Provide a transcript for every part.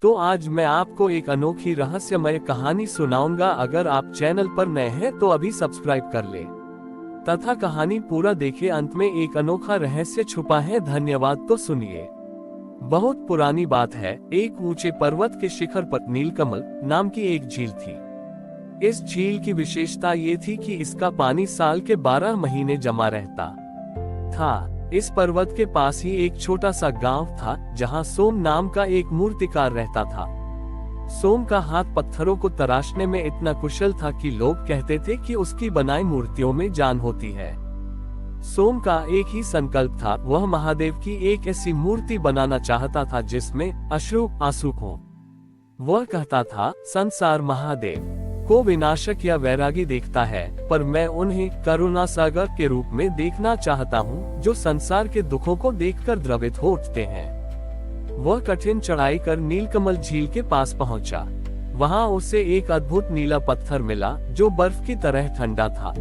तो आज मैं आपको एक अनोखी रहस्यमय कहानी सुनाऊंगा। अगर आप चैनल पर नए हैं तो अभी सब्सक्राइब कर ले तथा कहानी पूरा देखें। अंत में एक अनोखा रहस्य छुपा है। धन्यवाद। तो सुनिए। बहुत पुरानी बात है। एक ऊंचे पर्वत के शिखर पर नीलकमल नाम की एक झील थी। इस झील की विशेषता ये थी कि इसका पानी साल के 12 महीने जमा रहता था। इस पर्वत के पास ही एक छोटा सा गांव था जहां सोम नाम का एक मूर्तिकार रहता था। सोम का हाथ पत्थरों को तराशने में इतना कुशल था कि लोग कहते थे कि उसकी बनाई मूर्तियों में जान होती है। सोम का एक ही संकल्प था। वह महादेव की एक ऐसी मूर्ति बनाना चाहता था जिसमें अश्रु आंसू हो। वह कहता था, संसार महादेव को विनाशक या वैरागी देखता है, पर मैं उन्हें करुणा सागर के रूप में देखना चाहता हूँ, जो संसार के दुखों को देखकर द्रवित हो उठते हैं। वह कठिन चढ़ाई कर नीलकमल झील के पास पहुंचा। वहां उसे एक अद्भुत नीला पत्थर मिला जो बर्फ की तरह ठंडा था।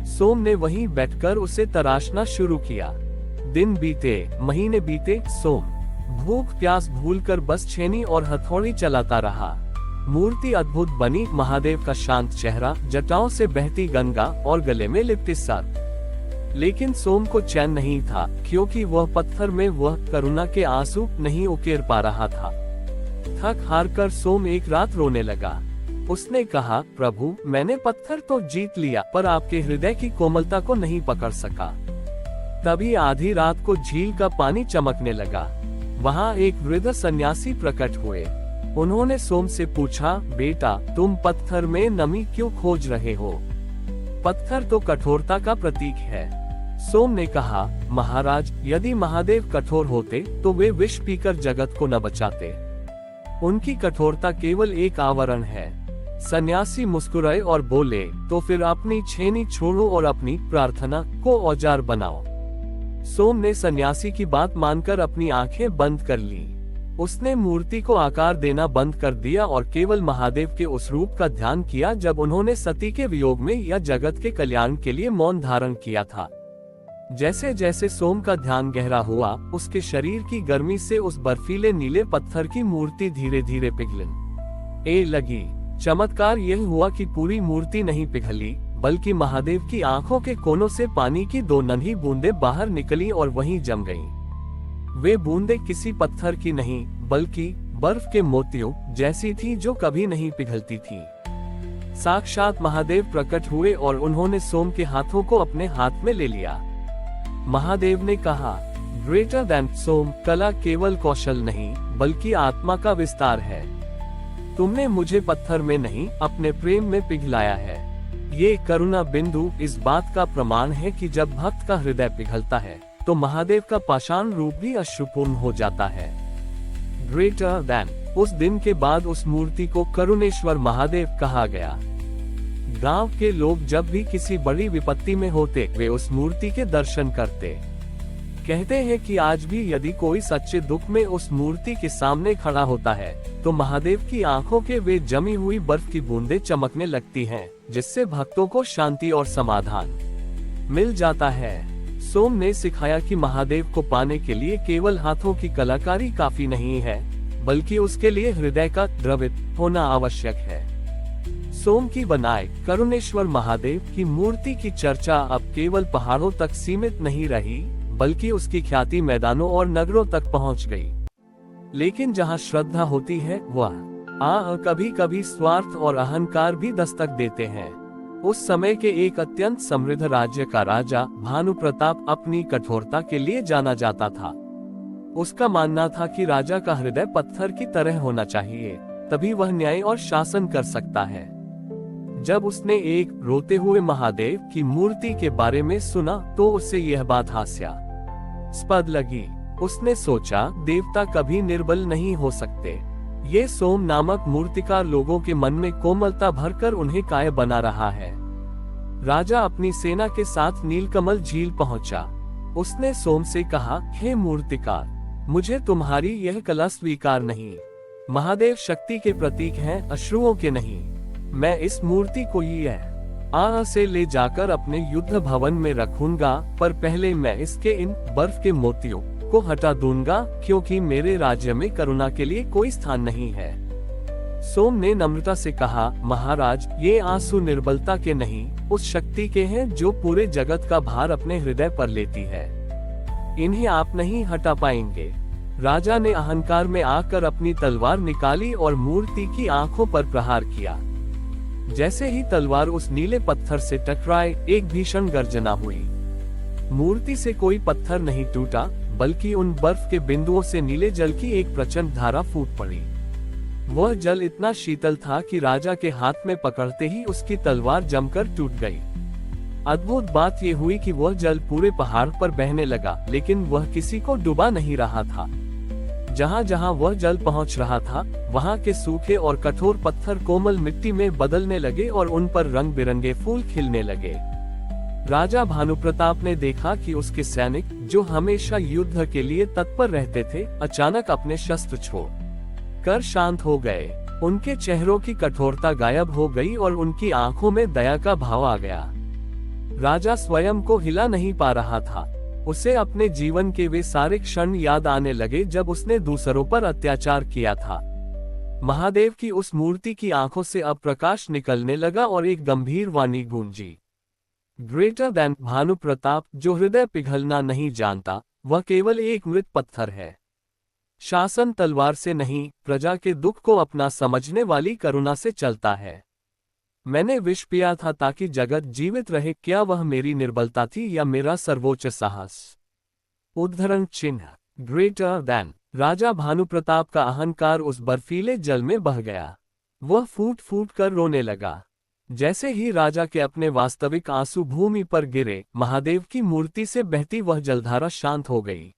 सोम ने वहीं बैठकर उसे तराशना शुरू किया। दिन बीते, महीने बीते। सोम भूख प्यास भूलकर बस छेनी और हथौड़ी चलाता रहा। मूर्ति अद्भुत बनी। महादेव का शांत चेहरा, जटाओं से बहती गंगा और गले में लिपटी सर्प। लेकिन सोम को चैन नहीं था, क्योंकि वह पत्थर में वह करुणा के आंसू नहीं उकेर पा रहा था। थक हार कर सोम एक रात रोने लगा। उसने कहा, प्रभु, मैंने पत्थर तो जीत लिया, पर आपके हृदय की कोमलता को नहीं पकड़ सका। तभी आधी रात को झील का पानी चमकने लगा। वहाँ एक वृद्ध सन्यासी प्रकट हुए। उन्होंने सोम से पूछा, बेटा, तुम पत्थर में नमी क्यों खोज रहे हो? पत्थर तो कठोरता का प्रतीक है। सोम ने कहा, महाराज, यदि महादेव कठोर होते तो वे विष पीकर जगत को न बचाते। उनकी कठोरता केवल एक आवरण है। सन्यासी मुस्कुराए और बोले, तो फिर अपनी छेनी छोड़ो और अपनी प्रार्थना को औजार बनाओ। सोम ने सन्यासी की बात मानकर अपनी आंखें बंद कर ली। उसने मूर्ति को आकार देना बंद कर दिया और केवल महादेव के उस रूप का ध्यान किया जब उन्होंने सती के वियोग में या जगत के कल्याण के लिए मौन धारण किया था। जैसे जैसे सोम का ध्यान गहरा हुआ, उसके शरीर की गर्मी से उस बर्फीले नीले पत्थर की मूर्ति धीरे धीरे पिघलने लगी। चमत्कार यह हुआ कि पूरी मूर्ति नहीं पिघली, बल्कि महादेव की आंखों के कोनों से पानी की 2 नन्ही बूंदें बाहर निकली और वहीं जम गईं। वे बूंदें किसी पत्थर की नहीं, बल्कि बर्फ के मोतियों जैसी थी जो कभी नहीं पिघलती थी। साक्षात महादेव प्रकट हुए और उन्होंने सोम के हाथों को अपने हाथ में ले लिया। महादेव ने कहा, ग्रेटर देन सोम, कला केवल कौशल नहीं, बल्कि आत्मा का विस्तार है। तुमने मुझे पत्थर में नहीं, अपने प्रेम में पिघलाया है। ये करुणा बिंदु इस बात का प्रमाण है कि जब भक्त का हृदय पिघलता है तो महादेव का पाषाण रूप भी अश्रुपूर्ण हो जाता है। Greater than. उस दिन के बाद उस मूर्ति को करुणेश्वर महादेव कहा गया। गांव के लोग जब भी किसी बड़ी विपत्ति में होते, वे उस मूर्ति के दर्शन करते। कहते हैं कि आज भी यदि कोई सच्चे दुख में उस मूर्ति के सामने खड़ा होता है तो महादेव की आंखों के वे जमी हुई बर्फ की बूंदें चमकने लगती हैं, जिससे भक्तों को शांति और समाधान मिल जाता है। सोम ने सिखाया कि महादेव को पाने के लिए केवल हाथों की कलाकारी काफी नहीं है, बल्कि उसके लिए हृदय का द्रवित होना आवश्यक है। सोम की बनाए करुणेश्वर महादेव की मूर्ति की चर्चा अब केवल पहाड़ों तक सीमित नहीं रही, बल्कि उसकी ख्याति मैदानों और नगरों तक पहुंच गई। लेकिन जहां श्रद्धा होती है, वह कभी कभी स्वार्थ और अहंकार भी दस्तक देते हैं। उस समय के एक अत्यंत समृद्ध राज्य का राजा भानु प्रताप अपनी कठोरता के लिए जाना जाता था। उसका मानना था कि राजा का हृदय पत्थर की तरह होना चाहिए, तभी वह न्याय और शासन कर सकता है। जब उसने एक रोते हुए महादेव की मूर्ति के बारे में सुना तो उसे यह बात हास्यास्पद लगी। उसने सोचा, देवता कभी निर्बल नहीं हो सकते। ये सोम नामक मूर्तिकार लोगों के मन में कोमलता भरकर उन्हें काय बना रहा है। राजा अपनी सेना के साथ नीलकमल झील पहुंचा। उसने सोम से कहा, हे मूर्तिकार, मुझे तुम्हारी यह कला स्वीकार नहीं। महादेव शक्ति के प्रतीक हैं, अश्रुओं के नहीं। मैं इस मूर्ति को यह से ले जाकर अपने युद्ध भवन में रखूंगा, पर पहले मैं इसके इन बर्फ के मोतियों को हटा दूंगा, क्योंकि मेरे राज्य में करुणा के लिए कोई स्थान नहीं है। सोम ने नम्रता से कहा, महाराज, ये आंसू निर्बलता के नहीं, उस शक्ति के हैं जो पूरे जगत का भार अपने हृदय पर लेती है। इन्हें आप नहीं हटा पाएंगे। राजा ने अहंकार में आकर अपनी तलवार निकाली और मूर्ति की आंखों पर प्रहार किया। जैसे ही तलवार उस नीले पत्थर से टकराए, एक भीषण गर्जना हुई। मूर्ति से कोई पत्थर नहीं टूटा, बल्कि उन बर्फ के बिंदुओं से नीले जल की एक प्रचंड धारा फूट पड़ी। वह जल इतना शीतल था कि राजा के हाथ में पकड़ते ही उसकी तलवार जमकर टूट गई। अद्भुत बात यह हुई कि वह जल पूरे पहाड़ पर बहने लगा, लेकिन वह किसी को डुबा नहीं रहा था। जहां जहां वह जल पहुंच रहा था, वहां के सूखे और कठोर पत्थर कोमल मिट्टी में बदलने लगे और उन पर रंग बिरंगे फूल खिलने लगे। राजा भानुप्रताप ने देखा कि उसके सैनिक, जो हमेशा युद्ध के लिए तत्पर रहते थे, अचानक अपने शस्त्र छोड़ कर शांत हो गए। उनके चेहरों की कठोरता गायब हो गई और उनकी आंखों में दया का भाव आ गया। राजा स्वयं को हिला नहीं पा रहा था। उसे अपने जीवन के वे सारे क्षण याद आने लगे जब उसने दूसरों पर अत्याचार किया था। महादेव की उस मूर्ति की आंखों से अब प्रकाश निकलने लगा और एक गंभीर वाणी गूंजी, ग्रेटर देन भानुप्रताप, जो हृदय पिघलना नहीं जानता, वह केवल एक मृत पत्थर है। शासन तलवार से नहीं, प्रजा के दुख को अपना समझने वाली करुणा से चलता है। मैंने विष पिया था ताकि जगत जीवित रहे। क्या वह मेरी निर्बलता थी या मेरा सर्वोच्च साहस? उद्धरण चिन्ह ग्रेटर देन। राजा भानुप्रताप का अहंकार उस बर्फीले जल में बह गया। वह फूट फूट कर रोने लगा। जैसे ही राजा के अपने वास्तविक आंसू भूमि पर गिरे, महादेव की मूर्ति से बहती वह जलधारा शांत हो गई।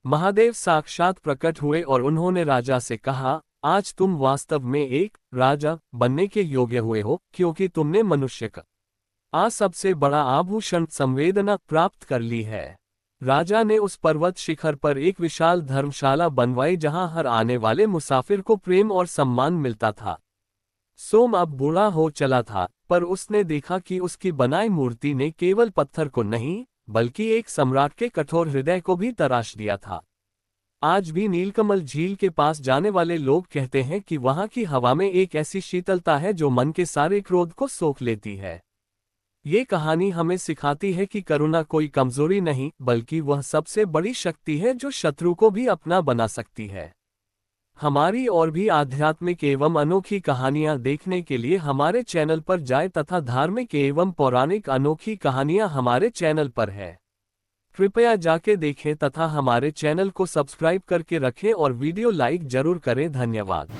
महादेव साक्षात प्रकट हुए और उन्होंने राजा से कहा, आज तुम वास्तव में एक राजा बनने के योग्य हुए हो, क्योंकि तुमने मनुष्य का सबसे बड़ा आभूषण संवेदना प्राप्त कर ली है। राजा ने उस पर्वत शिखर पर एक विशाल धर्मशाला बनवाई, जहां हर आने वाले मुसाफिर को प्रेम और सम्मान मिलता था। सोम अब बूढ़ा हो चला था, पर उसने देखा कि उसकी बनाई मूर्ति ने केवल पत्थर को नहीं, बल्कि एक सम्राट के कठोर हृदय को भी तराश दिया था। आज भी नीलकमल झील के पास जाने वाले लोग कहते हैं कि वहां की हवा में एक ऐसी शीतलता है जो मन के सारे क्रोध को सोख लेती है। ये कहानी हमें सिखाती है कि करुणा कोई कमजोरी नहीं, बल्कि वह सबसे बड़ी शक्ति है जो शत्रु को भी अपना बना सकती है। हमारी और भी आध्यात्मिक एवं अनोखी कहानियां देखने के लिए हमारे चैनल पर जाएं तथा धार्मिक एवं पौराणिक अनोखी कहानियां हमारे चैनल पर है। कृपया जाके देखें तथा हमारे चैनल को सब्सक्राइब करके रखें और वीडियो लाइक जरूर करें। धन्यवाद।